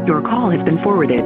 Your call has been forwarded.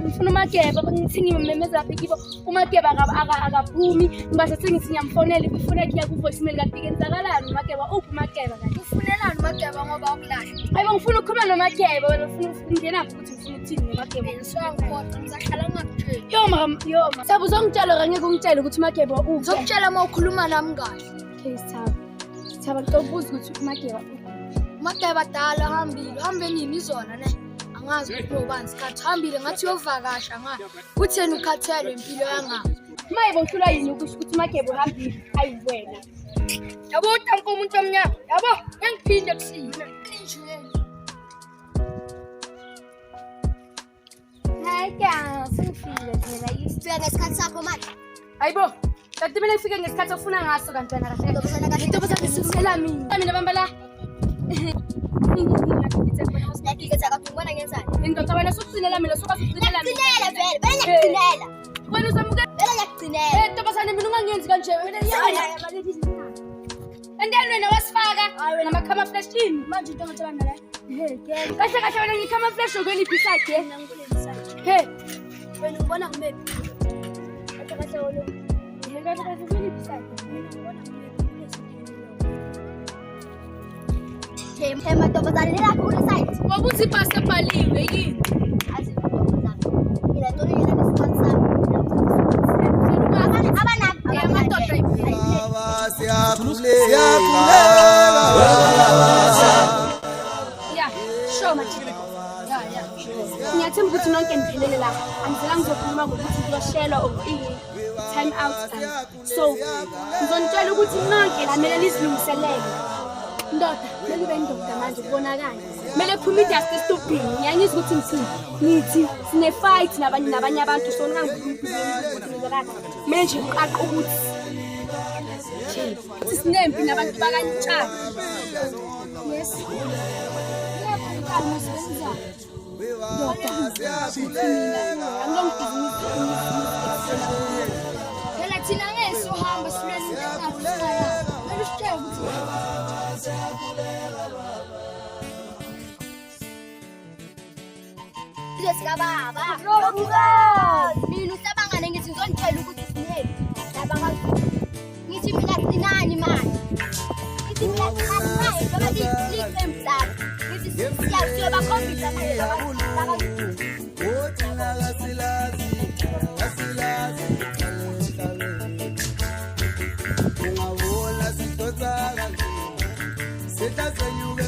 Ngifuna uMageba ngithingi memeza kibo uMageba akaphumi ngibasethi ngithi ngiyamfonela ifuna kuya ku voicemail kanti kenzakalani uMageba uphi uMageba kanti ufunelani uMageba ngoba ukulahla hayibo ngifuna ukukhuluma noMageba wena ufuna ukungena ukuthi ufuna ukuthini noMageba ngizongikhoqa ngizahlala ngakutshela yoma sabu uzongitshela kanye ungitshela ukuthi uMageba uphi uzokutshela uma ukhuluma nami kahle okay sithaba ngikubuza ukuthi uMageba dala hambe nini izona ne angazi ukuthi ubani isikhathi hambile ngathi uyovakasha ngathi utheni ukhathele impilo yanga mayibo uhlula yini ukusho ukuthi Mageba uhambile ayiwena yabo utanko umuntu omnyama yabo ngiphinde kusina hayi sifile phela isifika ngesikhathi sakho manje hayibo kanti mina ngifike ngesikhathi ofuna ngaso kanti wena kahle into bese sisela mina bambala ngiyakubona ngenzani indoda wena sukucinela mina sokwazicinela mina vele ngiyakucinela wena uzamuke vele ngiyakucinela ntombazane mina ungangenzi kanje wena endelweni wasifaka nama camouflage team manje into ngathi bana la kahle wena ngicamouflage okweliphi sakhe he wena ubona ngimephi kahle wena kahle okweliphi sakhe Hema ntombazane lakho kule site. Wabuthi ibhasi ebhaliwe yini? Athi ntombazane. Ila ntori yena nesikhathi sami. Abana amadoda siyakulela. Ya, show manje. Ya. Ngiyathemba ukuthi nonke niphelele la. Angizela ngizokhuluma ngokuthi ngiyoshelwa time out time. So, ngizonitshela ukuthi nonke la mele lizilungiselele. Ndoda, mele ube indoda manje kubonakala. Mele phuma idust estupini. Ngiyangizwa ukuthi ngithi sine fight nabanye abantu so ngangibuzela. Mele nje uqaqa ukuthi sinempi nabantu bakantshaka. Yes. Phela thina ngeke sohamba silezi ngapha. Baba. Mina usabangane ngithi ngizonitshela ukuthi sinephi. Labanga ngithi mina sinani manje. Ngithi mina sinani manje ngoba liqemzana. Ngithi siyabakhombisa manje. Ungawona sitotsa kanti. Seta senyuke